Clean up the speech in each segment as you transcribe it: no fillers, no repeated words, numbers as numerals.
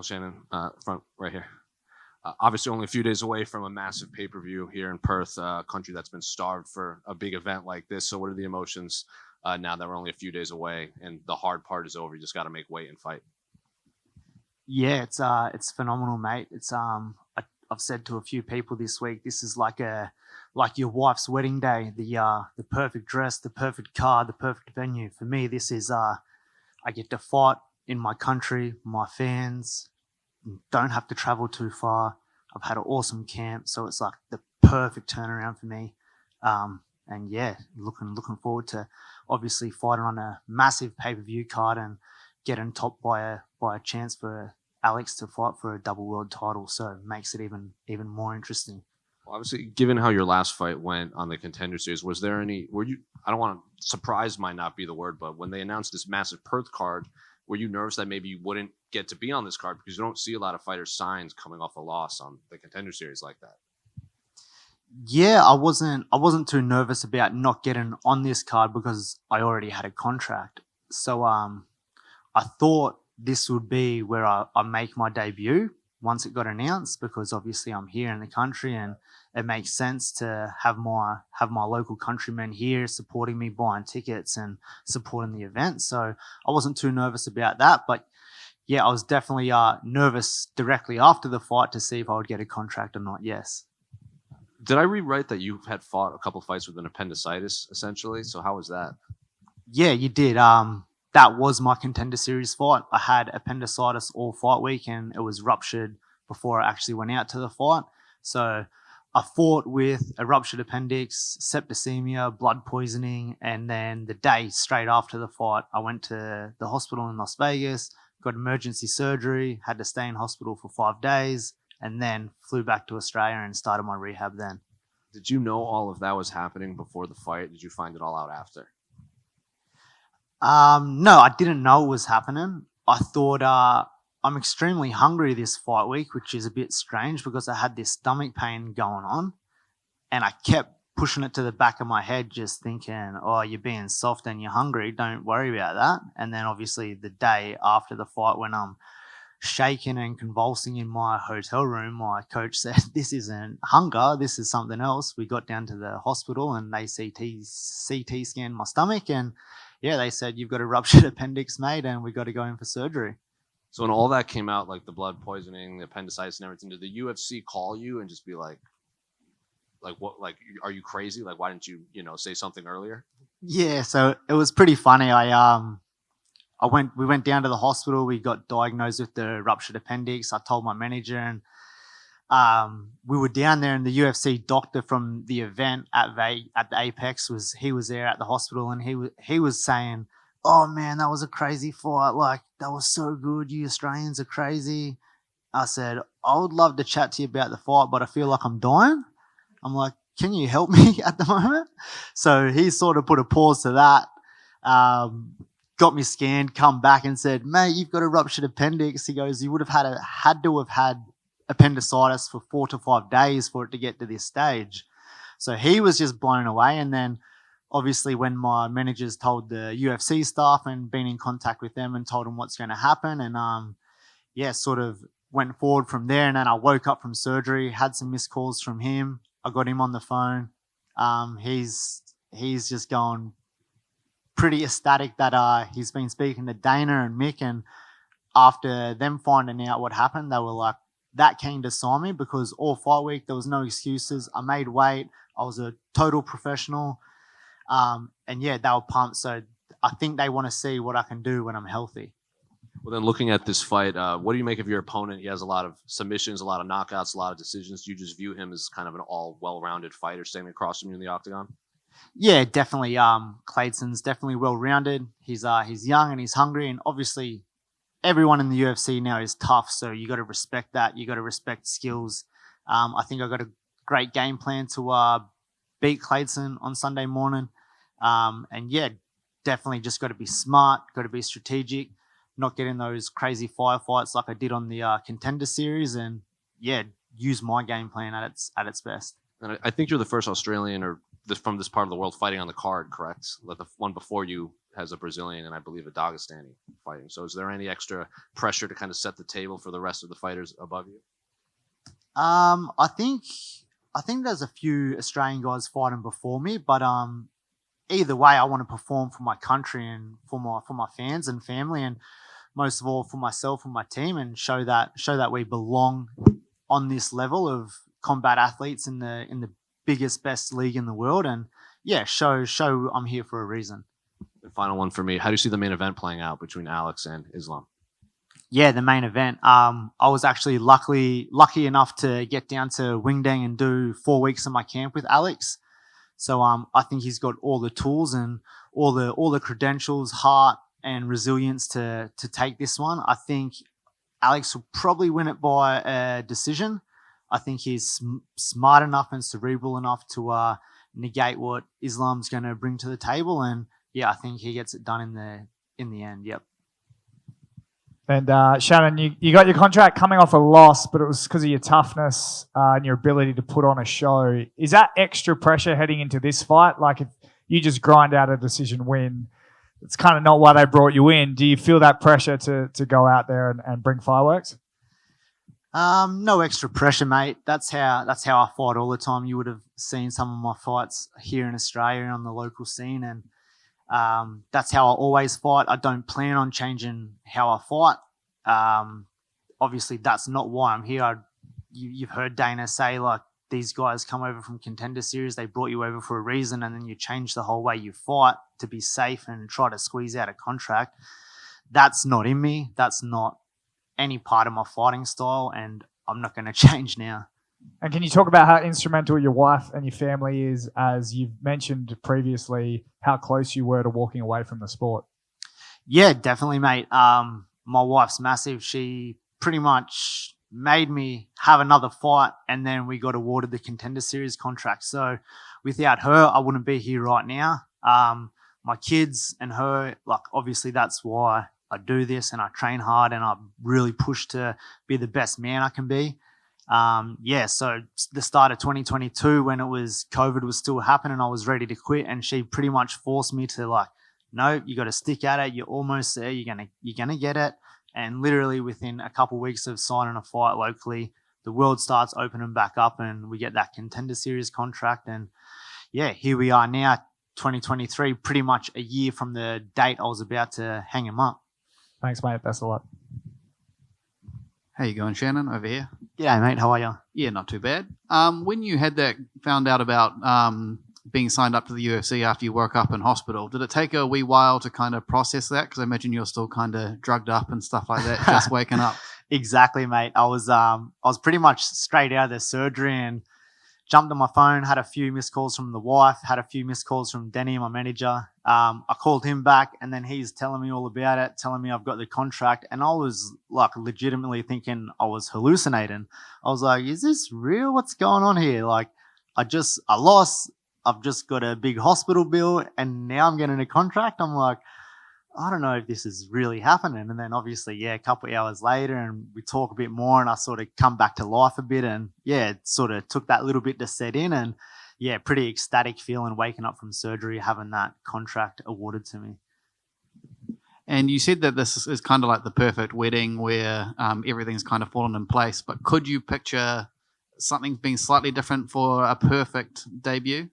Well, Shannon, front right here. Obviously, only a few days away from a massive pay-per-view here in Perth, a country that's been starved for a big event like this. So, what are the emotions now that we're only a few days away and the hard part is over? You just got to make weight and fight. Yeah, it's phenomenal, mate. I've said to a few people this week, this is like your wife's wedding day. The perfect dress, the perfect car, the perfect venue. For me, this is I get to fight in my country, my fans. Don't have to travel too far. I've had an awesome camp, so it's like the perfect turnaround for me. And yeah, looking forward to obviously fighting on a massive pay-per-view card and getting topped by a chance for Alex to fight for a double world title. So it makes it even more interesting. Well, obviously, given how your last fight went on the Contender series, were you? I don't want to. Surprised might not be the word, but when they announced this massive Perth card, were you nervous that maybe you wouldn't get to be on this card because you don't see a lot of fighters signed coming off a loss on the Contender series like that? Yeah, I wasn't too nervous about not getting on this card because I already had a contract. So I thought this would be where I make my debut once it got announced, because obviously I'm here in the country and it makes sense to have my local countrymen here supporting me, buying tickets and supporting the event. So I wasn't too nervous about that. But yeah, I was definitely nervous directly after the fight to see if I would get a contract or not. Yes. Did I read right that you had fought a couple fights with an appendicitis, essentially? So how was that? Yeah, you did. That was my Contender series fight. I had appendicitis all fight week and it was ruptured before I actually went out to the fight. So I fought with a ruptured appendix, septicemia, blood poisoning, and then the day straight after the fight, I went to the hospital in Las Vegas, got emergency surgery, had to stay in hospital for 5 days, and then flew back to Australia and started my rehab then. Did you know all of that was happening before the fight? Did you find it all out after? No, I didn't know it was happening. I thought I'm extremely hungry this fight week, which is a bit strange because I had this stomach pain going on and I kept pushing it to the back of my head, just thinking, oh, you're being soft and you're hungry. Don't worry about that. And then obviously the day after the fight when I'm shaking and convulsing in my hotel room, my coach said, this isn't hunger, this is something else. We got down to the hospital and they CT scanned my stomach and yeah, they said, you've got a ruptured appendix, mate, and we got to go in for surgery. So when all that came out, like the blood poisoning, the appendicitis and everything, did the UFC call you and just be like what, like, are you crazy? Like, why didn't you, say something earlier? Yeah, so it was pretty funny. We went down to the hospital. We got diagnosed with the ruptured appendix. I told my manager and we were down there and the UFC doctor from the event at the Apex was there at the hospital and he was saying, oh man, that was a crazy fight. Like that was so good. You Australians are crazy. I said, I would love to chat to you about the fight, but I feel like I'm dying. I'm like, can you help me at the moment? So he sort of put a pause to that. Got me scanned, come back and said, mate, you've got a ruptured appendix. He goes, you would have had to have had appendicitis for 4 to 5 days for it to get to this stage. So he was just blown away. And then obviously when my managers told the UFC staff and been in contact with them and told them what's going to happen and sort of went forward from there. And then I woke up from surgery, had some missed calls from him. I got him on the phone. He's just going pretty ecstatic that he's been speaking to Dana and Mick, and after them finding out what happened, they were like, that came to sign me because all fight week there was no excuses. I made weight. I was a total professional. And yeah, they were pumped. So I think they want to see what I can do when I'm healthy. Well, then looking at this fight, what do you make of your opponent? He has a lot of submissions, a lot of knockouts, a lot of decisions. Do you just view him as kind of an all well-rounded fighter standing across from you in the octagon? Yeah, definitely. Kleidson's definitely well-rounded. He's young and he's hungry, and obviously everyone in the UFC now is tough, so you got to respect that. You got to respect skills. I think I got a great game plan to beat Kleydson on Sunday morning. And yeah, definitely just got to be smart, got to be strategic, not get in those crazy firefights like I did on the Contender series, and yeah, use my game plan at its best. And I think you're the first Australian or from this part of the world fighting on the card, correct? Like the one before you has a Brazilian and I believe a Dagestani fighting. So is there any extra pressure to kind of set the table for the rest of the fighters above you? I think there's a few Australian guys fighting before me, but either way, I want to perform for my country and for my fans and family, and most of all for myself and my team, and show that we belong on this level of combat athletes in the biggest, best league in the world, and yeah, show I'm here for a reason. And final one for me: how do you see the main event playing out between Alex and Islam? Yeah, the main event. I was actually lucky enough to get down to Wingdang and do 4 weeks of my camp with Alex. So I think he's got all the tools and all the credentials, heart and resilience to take this one. I think Alex will probably win it by a decision. I think he's smart enough and cerebral enough to negate what Islam's going to bring to the table, and yeah, I think he gets it done in the end. Yep. And Shannon, you got your contract coming off a loss, but it was because of your toughness and your ability to put on a show. Is that extra pressure heading into this fight? Like if you just grind out a decision win, it's kind of not why they brought you in. Do you feel that pressure to go out there and bring fireworks? No extra pressure, mate. That's how I fight all the time. You would have seen some of my fights here in Australia on the local scene, and that's how I always fight. I don't plan on changing how I fight. Obviously, that's not why I'm here. You've heard Dana say, like, these guys come over from Contender Series, they brought you over for a reason, and then you change the whole way you fight to be safe and try to squeeze out a contract. That's not in me. That's not any part of my fighting style, and I'm not going to change now. And can you talk about how instrumental your wife and your family is, as you've mentioned previously, how close you were to walking away from the sport? Yeah, definitely, mate. My wife's massive. She pretty much made me have another fight, and then we got awarded the Contender Series contract. So without her, I wouldn't be here right now. My kids and her, like, obviously that's why I do this, and I train hard, and I really push to be the best man I can be. So the start of 2022, when COVID was still happening, I was ready to quit, and she pretty much forced me to, like, no, you got to stick at it. You're almost there. You're gonna get it. And literally within a couple of weeks of signing a fight locally, the world starts opening back up, and we get that Contender Series contract. And yeah, here we are now, 2023, pretty much a year from the date I was about to hang him up. Thanks, mate. Best of luck. How you going, Shannon, over here? G'day, mate. How are you? Yeah, not too bad. When you found out about being signed up to the UFC after you woke up in hospital, did it take a wee while to kind of process that? Because I imagine you're still kind of drugged up and stuff like that, just waking up. Exactly, mate. I was pretty much straight out of the surgery and jumped on my phone, had a few missed calls from the wife, had a few missed calls from Denny, my manager. I called him back, and then he's telling me all about it, telling me I've got the contract, and I was like legitimately thinking I was hallucinating. I was like, is this real? What's going on here? Like, I lost. I've just got a big hospital bill, and now I'm getting a contract. I'm like, I don't know if this is really happening. And then obviously, yeah, a couple of hours later, and we talk a bit more, and I sort of come back to life a bit, and yeah, it sort of took that little bit to set in, and yeah, pretty ecstatic feeling waking up from surgery, having that contract awarded to me. And you said that this is kind of like the perfect wedding where everything's kind of fallen in place, but could you picture something being slightly different for a perfect debut?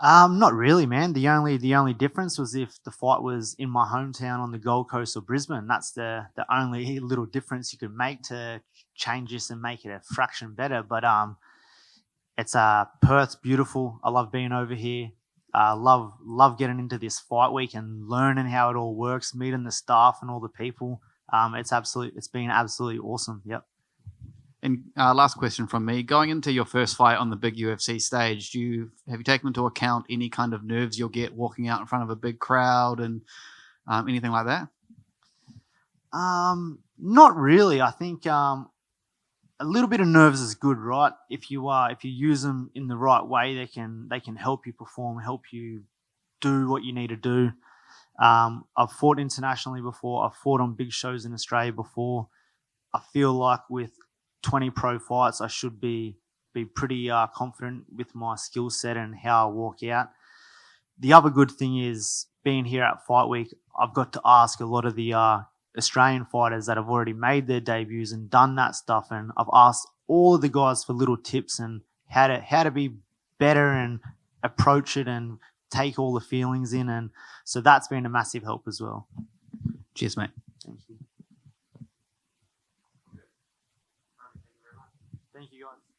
Not really, man. The only difference was if the fight was in my hometown on the Gold Coast or Brisbane. That's the only little difference you could make to change this and make it a fraction better. But it's Perth's beautiful. I love being over here. Love getting into this fight week and learning how it all works, meeting the staff and all the people. It's been absolutely awesome. Yep. And last question from me. Going into your first fight on the big UFC stage, have you taken into account any kind of nerves you'll get walking out in front of a big crowd and anything like that? Not really. I think a little bit of nerves is good, right? If you use them in the right way, they can help you perform, help you do what you need to do. I've fought internationally before. I've fought on big shows in Australia before. I feel like with 20 pro fights, I should be pretty confident with my skill set and how I walk out. the other good thing is being here at Fight Week, I've got to ask a lot of the Australian fighters that have already made their debuts and done that stuff, and I've asked all of the guys for little tips and how to be better and approach it and take all the feelings in, and so that's been a massive help as well. Cheers, mate. Thank you. Thank you, guys.